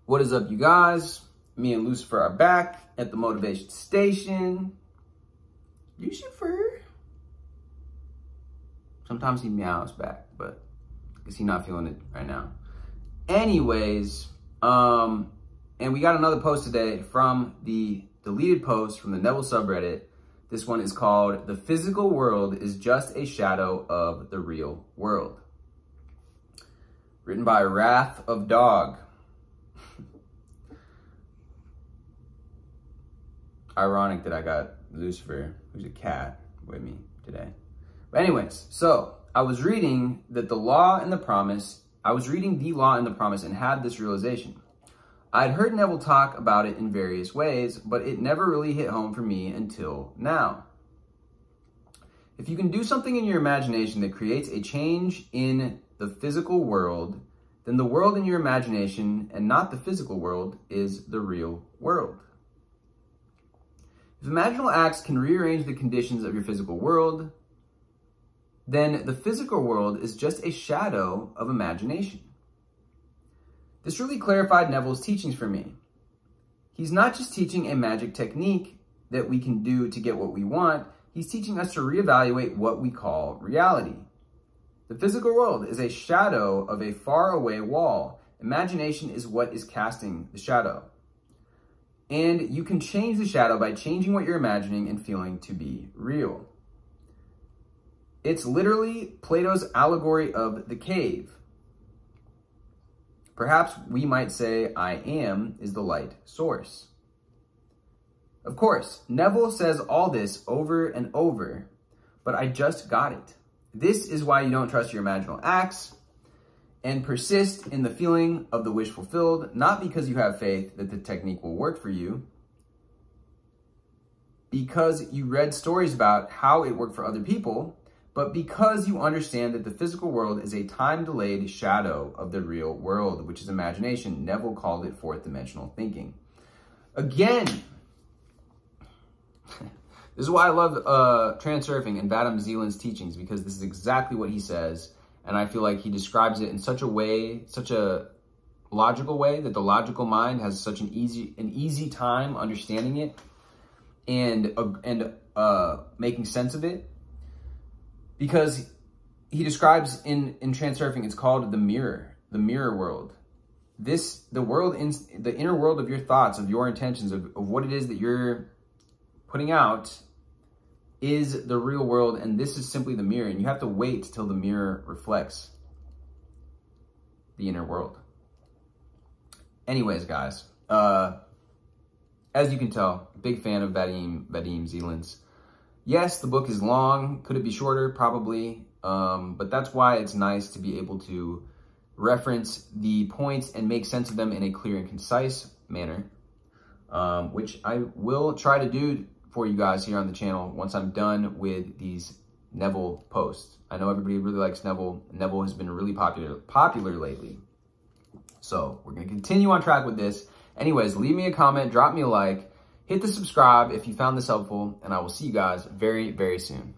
What is up, you guys? Me and Lucifer are back at the Motivation Station. Lucifer. Sometimes he meows back, but I guess he's not feeling it right now. Anyways, and we got another post today from the deleted post from the Neville subreddit. This one is called "The Physical World is Just a Shadow of the Real World." Written by Wrath of Dog. Ironic that I got Lucifer, who's a cat, with me today. But anyways, so I was reading The Law and the Promise and had this realization. I'd heard Neville talk about it in various ways, but it never really hit home for me until now. If you can do something in your imagination that creates a change in the physical world, then the world in your imagination and not the physical world is the real world. If imaginal acts can rearrange the conditions of your physical world, then the physical world is just a shadow of imagination. This really clarified Neville's teachings for me. He's not just teaching a magic technique that we can do to get what we want, he's teaching us to reevaluate what we call reality. The physical world is a shadow of a faraway wall. Imagination is what is casting the shadow. And you can change the shadow by changing what you're imagining and feeling to be real. It's literally Plato's allegory of the cave. Perhaps we might say, I am is the light source. Of course, Neville says all this over and over, but I just got it. This is why you don't trust your imaginal acts and persist in the feeling of the wish fulfilled, not because you have faith that the technique will work for you, because you read stories about how it worked for other people, but because you understand that the physical world is a time-delayed shadow of the real world, which is imagination. Neville called it fourth dimensional thinking. Again, this is why I love Transurfing and Vadim Zeland's teachings, because this is exactly what he says. And I feel like he describes it in such a way, such a logical way, that the logical mind has such an easy time understanding it and making sense of it. Because he describes in Transurfing, it's called the mirror world. The inner world of your thoughts, of your intentions, of what it is that you're putting out is the real world, and this is simply the mirror, and you have to wait till the mirror reflects the inner world. Anyways, guys, as you can tell, big fan of Vadim Zeland's. Yes, the book is long. Could it be shorter? Probably, but that's why it's nice to be able to reference the points and make sense of them in a clear and concise manner, which I will try to do for you guys here on the channel once I'm done with these Neville posts. I know everybody really likes Neville. Neville has been really popular lately. So we're going to continue on track with this. Anyways, leave me a comment, drop me a like, hit the subscribe if you found this helpful, and I will see you guys very, very soon.